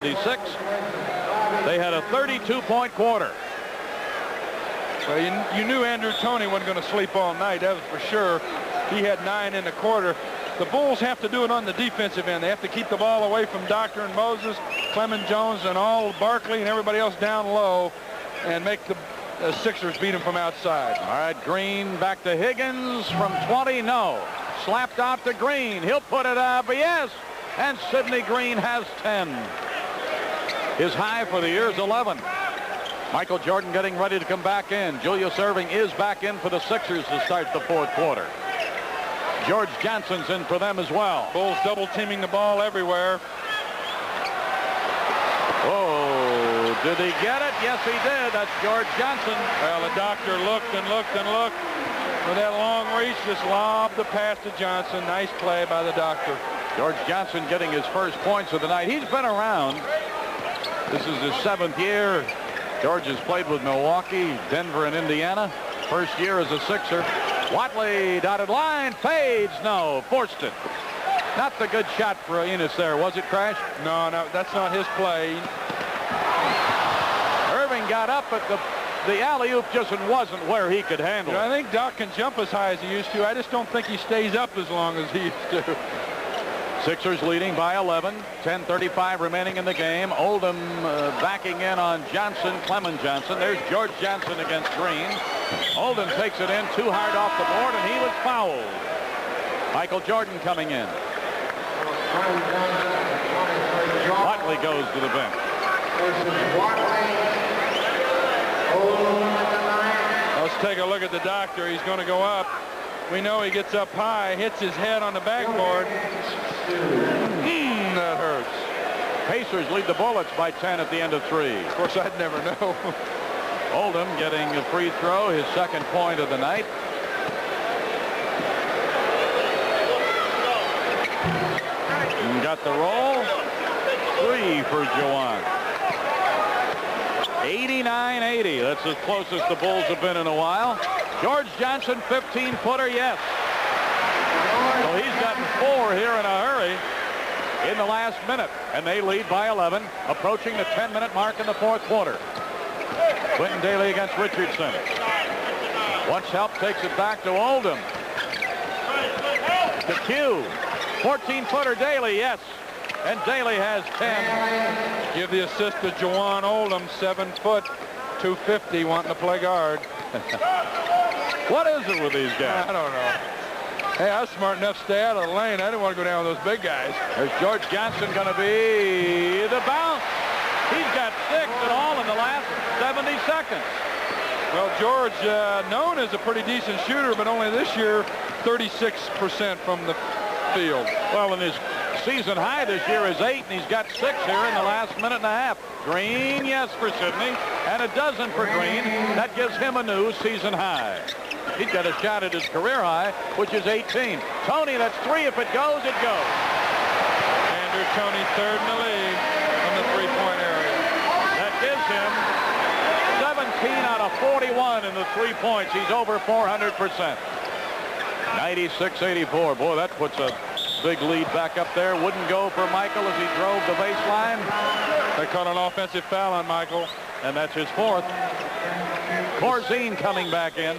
76. They had a 32-point quarter. Well, you knew Andrew Toney wasn't going to sleep all night, that was for sure. He had 9 in the quarter. The Bulls have to do it on the defensive end. They have to keep the ball away from Doctor and Moses, Clement Jones, and all Barkley and everybody else down low, and make the Sixers beat them from outside. All right, Green back to Higgins from 20. No. Slapped out to Green. He'll put it up. Yes. And Sidney Green has 10. His high for the year is 11. Michael Jordan getting ready to come back in. Julius Erving is back in for the Sixers to start the fourth quarter. George Johnson's in for them as well. Bulls double teaming the ball everywhere. Oh, did he get it? Yes, he did. That's George Johnson. Well, the Doctor looked and looked and looked. With that long reach, just lobbed the pass to Johnson. Nice play by the Doctor. George Johnson getting his first points of the night. He's been around. This is his 7th year. George has played with Milwaukee, Denver, and Indiana. First year as a Sixer. Watley, dotted line, fades. No, forced it. Not the good shot for Enos there, was it, Crash? No, that's not his play. Erving got up, but the alley-oop just wasn't where he could handle it. I think Doc can jump as high as he used to. I just don't think he stays up as long as he used to. Sixers leading by 11. 10:35 remaining in the game. Oldham backing in on Johnson, Clement Johnson. There's George Johnson against Green. Oldham takes it in too hard off the board, and he was fouled. Michael Jordan coming in. Watley goes to the bench. Let's take a look at the Doctor. He's going to go up. We know he gets up high, hits his head on the backboard. That hurts. Pacers lead the Bullets by 10 at the end of 3. Of course, I'd never know. Oldham getting a free throw, his 2nd point of the night. And got the roll. 3 for Jawan. 89-80. That's as close as the Bulls have been in a while. George Johnson, 15-footer, yes. So he's gotten 4 here in a hurry in the last minute. And they lead by 11, approaching the 10-minute mark in the fourth quarter. Quentin Daly against Richardson. Wants help, takes it back to Oldham. To Q. 14-footer Daly, yes. And Daly has 10. Give the assist to Jawan Oldham, 7 foot, 250, wanting to play guard. What is it with these guys? I don't know. Hey, I was smart enough to stay out of the lane. I didn't want to go down with those big guys. There's George Johnson going to be the bounce. He's got 6 in all in the last 70 seconds. Well, George, known as a pretty decent shooter, but only this year, 36% from the field. Well, in his season high this year is 8, and he's got 6 here in the last minute and a half. Green, yes, for Sidney, and a dozen for Green. That gives him a new season high. He's got a shot at his career high, which is 18. Toney, that's 3. If it goes, it goes. Andrew Toney, 3rd in the league from the three-point area. That gives him 17 out of 41 in the 3 points. He's over 400%. 96-84. Boy, that puts a big lead back up there. Wouldn't go for Michael as he drove the baseline. They caught an offensive foul on Michael. And that's his 4th. Corzine coming back in.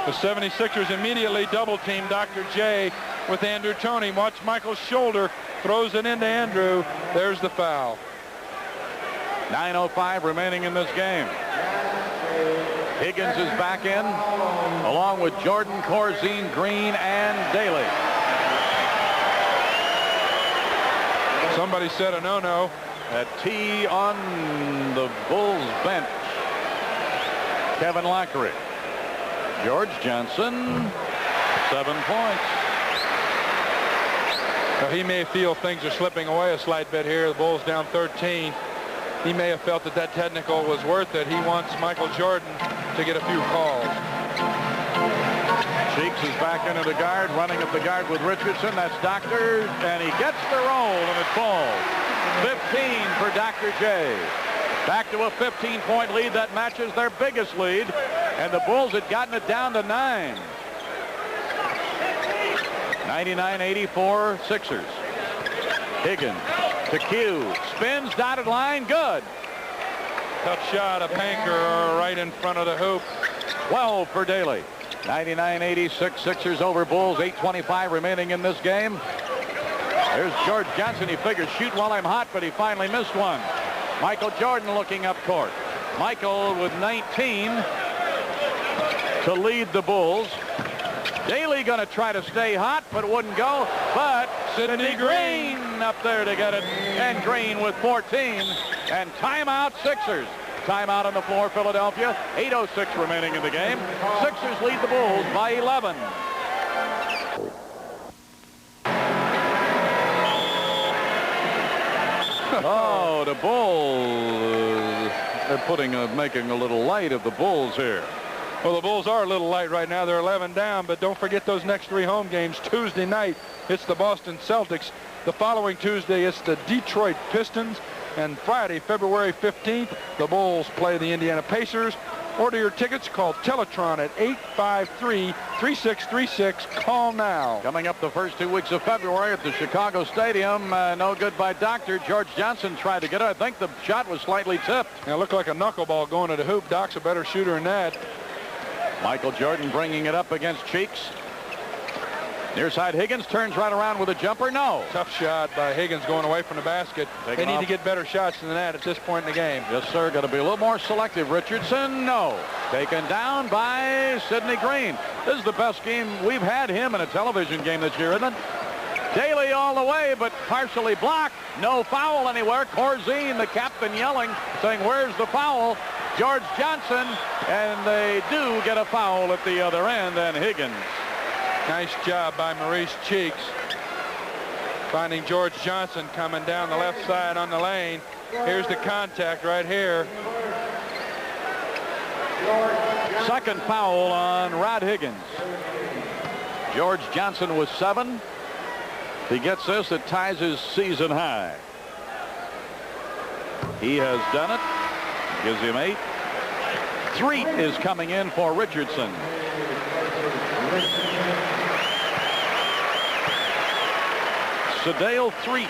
The 76ers immediately double-team Dr. J with Andrew Toney. Watch Michael's shoulder. Throws it into Andrew. There's the foul. 9:05 remaining in this game. Higgins is back in, along with Jordan, Corzine, Green, and Daly. Somebody said a no-no. A T on the Bulls bench. Kevin Lockery. George Johnson, 7 points. Now, he may feel things are slipping away a slight bit here. The Bulls down 13. He may have felt that technical was worth it. He wants Michael Jordan to get a few calls. Cheeks is back into the guard, running at the guard with Richardson. That's Doctor, and he gets the roll, and it falls. 15 for Dr. J. Back to a 15-point lead. That matches their biggest lead, and the Bulls had gotten it down to 9. 99-84 Sixers. Higgins To Q. Spins, dotted line, good. Tough shot of Panker right in front of the hoop. 12 for Daly. 99-86, Sixers over Bulls. 8:25 remaining in this game. There's George Johnson. He figures shoot while I'm hot, but he finally missed one. Michael Jordan looking up court. Michael with 19 to lead the Bulls. Daly going to try to stay hot, but wouldn't go. But Sidney Green up there to get it. And Green with 14. And timeout Sixers. Timeout on the floor, Philadelphia. 8:06 remaining in the game. Sixers lead the Bulls by 11. Oh, the Bulls. They're making a little light of the Bulls here. Well, the Bulls are a little light right now. They're 11 down, but don't forget those next 3 home games. Tuesday night, it's the Boston Celtics. The following Tuesday, it's the Detroit Pistons. And Friday, February 15th, the Bulls play the Indiana Pacers. Order your tickets. Call Teletron at 853-3636. Call now. Coming up the first 2 weeks of February at the Chicago Stadium. No good by Doctor. George Johnson tried to get it. I think the shot was slightly tipped. It looked like a knuckleball going to the hoop. Doc's a better shooter than that. Michael Jordan bringing it up against Cheeks. Near side Higgins turns right around with a jumper. No. Tough shot by Higgins going away from the basket. They need to get better shots than that at this point in the game. Yes, sir. Got to be a little more selective. Richardson, no. Taken down by Sidney Green. This is the best game we've had him in a television game this year, isn't it? Daly all the way, but partially blocked. No foul anywhere. Corzine, the captain, yelling, saying, where's the foul? George Johnson, and they do get a foul at the other end, and Higgins. Nice job by Maurice Cheeks. Finding George Johnson coming down the left side on the lane. Here's the contact right here. Second foul on Rod Higgins. George Johnson with 7. If he gets this, it ties his season high. He has done it. Gives him 8. Threet is coming in for Richardson. Sedale Threet.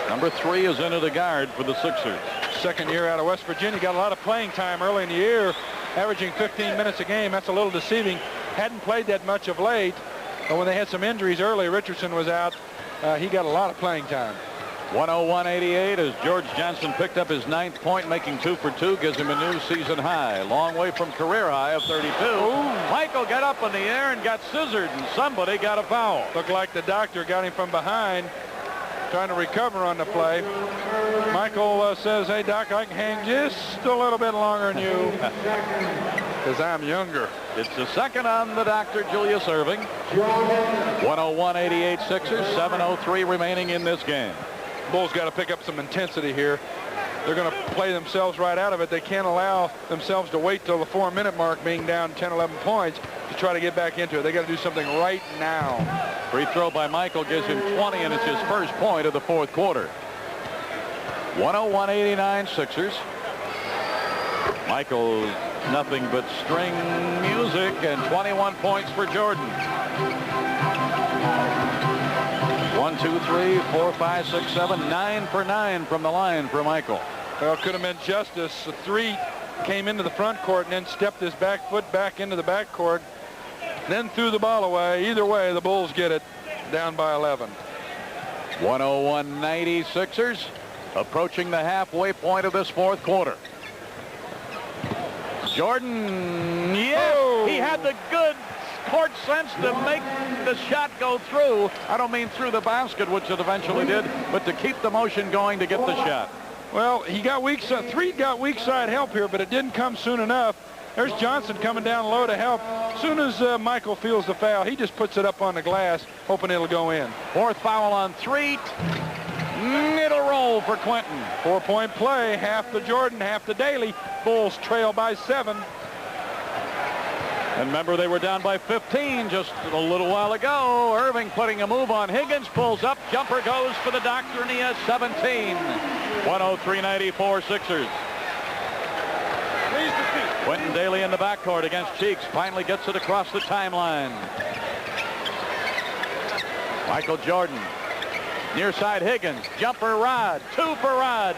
Number 3 is into the guard for the Sixers. Second year out of West Virginia. Got a lot of playing time early in the year, averaging 15 minutes a game. That's a little deceiving. Hadn't played that much of late. But when they had some injuries early, Richardson was out. He got a lot of playing time. 101-88 as George Johnson picked up his 9th point, making 2 for 2, gives him a new season high. Long way from career high of 32. Ooh. Michael got up in the air and got scissored, and somebody got a foul. Looked like the doctor got him from behind, trying to recover on the play. Michael says, hey, Doc, I can hang just a little bit longer than you because I'm younger. It's the second on the doctor, Julius Erving. 101-88 Sixers, 7:03 remaining in this game. Bulls got to pick up some intensity here. They're going to play themselves right out of it. They can't allow themselves to wait till the 4-minute mark, being down 10, 11 points, to try to get back into it. They got to do something right now. Free throw by Michael gives him 20, and it's his first point of the 4th quarter. 101-89 Sixers. Michael, nothing but string music, and 21 points for Jordan. 1, 2, 3, 4, 5, 6, 7, 9 for 9 from the line for Michael. Well, it could have been justice. The 3 came into the front court and then stepped his back foot back into the back court, then threw the ball away. Either way, the Bulls get it, down by 11. 101-90 Sixers, approaching the halfway point of this 4th quarter. Jordan, yes, he had the good court sense to make the shot go through. I don't mean through the basket, which it eventually did, but to keep the motion going to get the shot. Well, he got weak side. Threet got weak side help here, but it didn't come soon enough. There's Johnson coming down low to help. As soon as Michael feels the foul, he just puts it up on the glass, hoping it'll go in. 4th foul on Threet. It'll roll for Quentin. 4-point play, half to Jordan, half to Daly. Bulls trail by 7. And remember, they were down by 15 just a little while ago. Irving putting a move on Higgins, pulls up, jumper goes for the doctor, and he has 17. 103-94 Sixers. Quentin Daly in the backcourt against Cheeks. Finally gets it across the timeline. Michael Jordan Near side Higgins. Jumper Rod. 2 for Rod.